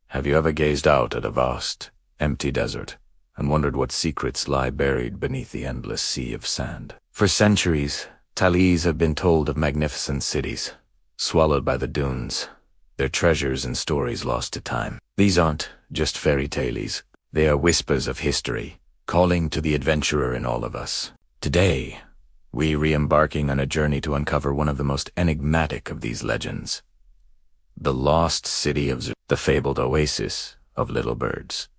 Have you ever gazed out at a vast, empty desert and wondered what secrets lie buried beneath the endless sea of sand? For centuries, tales have been told of magnificent cities, swallowed by the dunes, their treasures and stories lost to time. These aren't just fairy tales. They are whispers of history, calling to the adventurer in all of us. Today, we re-embarking on a journey to uncover one of the most enigmatic of these legends. The lost city of the fabled oasis of little birds.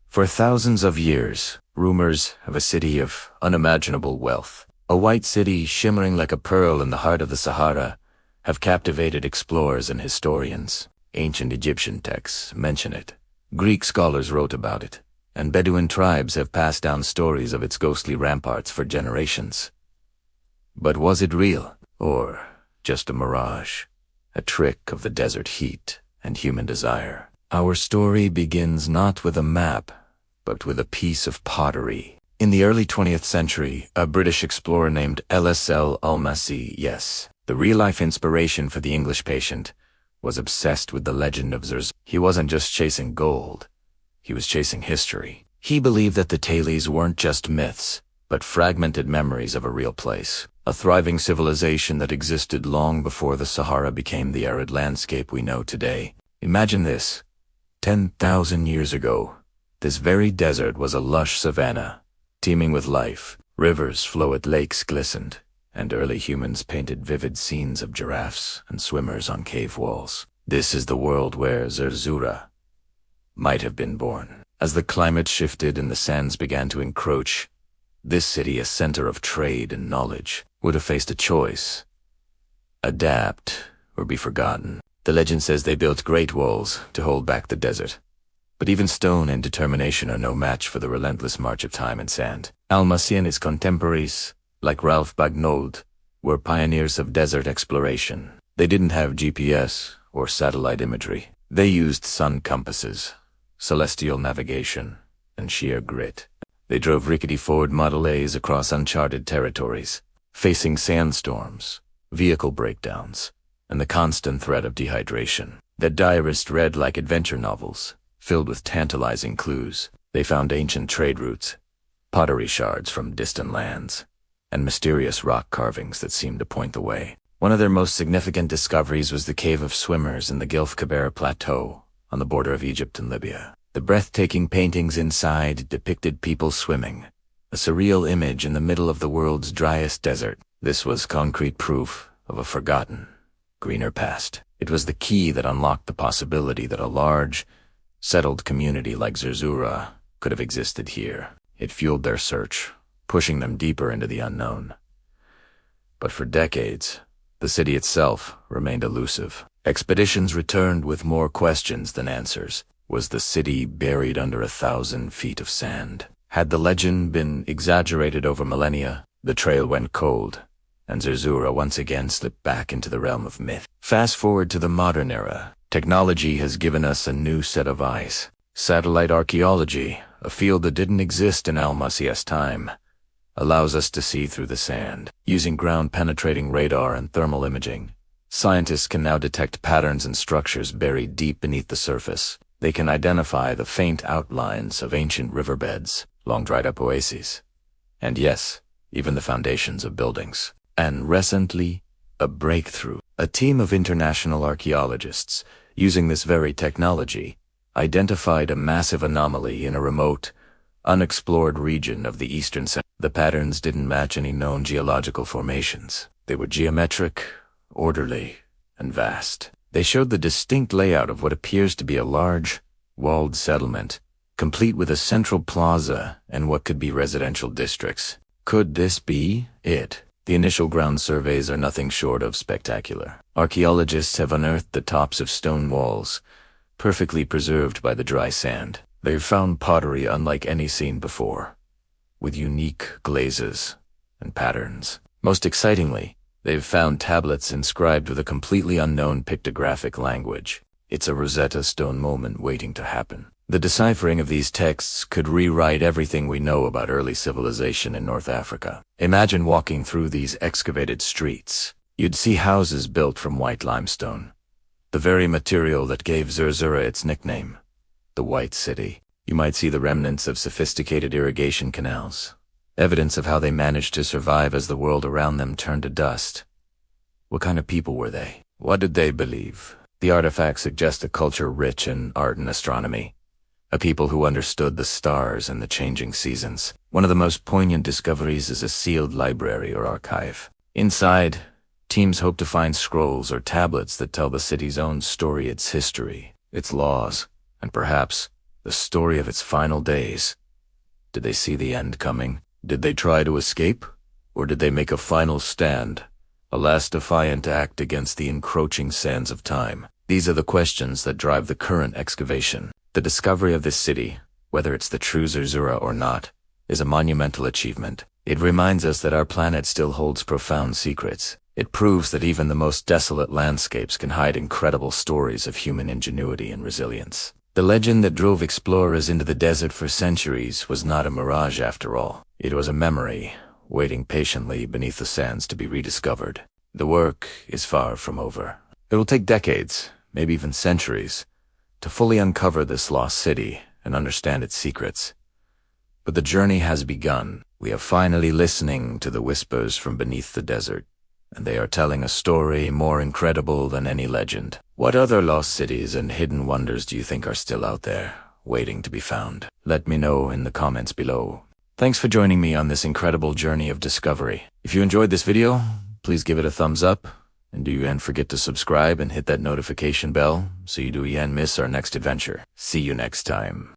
For thousands of years, rumors of a city of unimaginable wealth, a white city shimmering like a pearl in the heart of the Sahara, have captivated explorers and historians. Ancient Egyptian texts mention it. Greek scholars wrote about it, and Bedouin tribes have passed down stories of its ghostly ramparts for generations. But was it real, or just a mirage, a trick of the desert heat and human desire? Our story begins not with a map, but with a piece of pottery. In the early 20th century, a British explorer named L.S.L. Almasi, yes, the real-life inspiration for the English patient, was obsessed with the legend of Zerzura. He wasn't just chasing gold, he was chasing history. He believed that the tales weren't just myths, but fragmented memories of a real place, a thriving civilization that existed long before the Sahara became the arid landscape we know today. Imagine this. 10,000 years ago, this very desert was a lush savanna, teeming with life. Rivers flowed, lakes glistened, and early humans painted vivid scenes of giraffes and swimmers on cave walls. This is the world where Zerzura might have been born. As the climate shifted and the sands began to encroach, this city, a center of trade and knowledge, would have faced a choice: adapt or be forgotten. The legend says they built great walls to hold back the desert, but even stone and determination are no match for the relentless march of time and sand. Almasi and his contemporaries, like Ralph Bagnold, were pioneers of desert exploration. They didn't have GPS or satellite imagery. They used sun compasses, celestial navigation, and sheer grit. They drove rickety Ford Model A's across uncharted territories, facing sandstorms, vehicle breakdowns, and the constant threat of dehydration. Their diarists read like adventure novels, filled with tantalizing clues. They found ancient trade routes, pottery shards from distant lands, and mysterious rock carvings that seemed to point the way. One of their most significant discoveries was the Cave of Swimmers in the Gilf Kebir Plateau on the border of Egypt and Libya. The breathtaking paintings inside depicted people swimming, a surreal image in the middle of the world's driest desert. This was concrete proof of a forgotten, greener past. It was the key that unlocked the possibility that a large, settled community like Zerzura could have existed here. It fueled their search, pushing them deeper into the unknown. But for decades, the city itself remained elusive. Expeditions returned with more questions than answers. Was the city buried under 1,000 feet of sand? Had the legend been exaggerated over millennia? The trail went cold, and Zerzura once again slipped back into the realm of myth. Fast forward to the modern era. Technology has given us a new set of eyes. Satellite archaeology, a field that didn't exist in Almasi's time, allows us to see through the sand. Using ground-penetrating radar and thermal imaging, scientists can now detect patterns and structures buried deep beneath the surface. They can identify the faint outlines of ancient riverbeds, long dried-up oases, and yes, even the foundations of buildings. And recently, a breakthrough. A team of international archaeologists, using this very technology, identified a massive anomaly in a remote, unexplored region of the eastern side. The patterns didn't match any known geological formations. They were geometric, orderly, and vast. They showed the distinct layout of what appears to be a large, walled settlement, complete with a central plaza and what could be residential districts. Could this be it? The initial ground surveys are nothing short of spectacular. Archaeologists have unearthed the tops of stone walls, perfectly preserved by the dry sand. They've found pottery unlike any seen before, with unique glazes and patterns. Most excitingly, they've found tablets inscribed with a completely unknown pictographic language. It's a Rosetta Stone moment waiting to happen. The deciphering of these texts could rewrite everything we know about early civilization in North Africa. Imagine walking through these excavated streets. You'd see houses built from white limestone, the very material that gave Zerzura its nickname, the White City. You might see the remnants of sophisticated irrigation canals, evidence of how they managed to survive as the world around them turned to dust. What kind of people were they? What did they believe? The artifacts suggest a culture rich in art and astronomy, a people who understood the stars and the changing seasons. One of the most poignant discoveries is a sealed library or archive. Inside, teams hope to find scrolls or tablets that tell the city's own story, its history, its laws, and perhaps the story of its final days. Did they see the end coming? Did they try to escape? Or did they make a final stand, a last defiant act against the encroaching sands of time? These are the questions that drive the current excavation. The discovery of this city, whether it's the true Zerzura or not, is a monumental achievement. It reminds us that our planet still holds profound secrets. It proves that even the most desolate landscapes can hide incredible stories of human ingenuity and resilience. The legend that drove explorers into the desert for centuries was not a mirage after all. It was a memory, waiting patiently beneath the sands to be rediscovered. The work is far from over. It will take decades, maybe even centuries, to fully uncover this lost city and understand its secrets. But the journey has begun. We are finally listening to the whispers from beneath the desert, and they are telling a story more incredible than any legend. What other lost cities and hidden wonders do you think are still out there, waiting to be found? Let me know in the comments below. Thanks for joining me on this incredible journey of discovery. If you enjoyed this video, please give it a thumbs up, and don't forget to subscribe and hit that notification bell so you don't miss our next adventure. See you next time.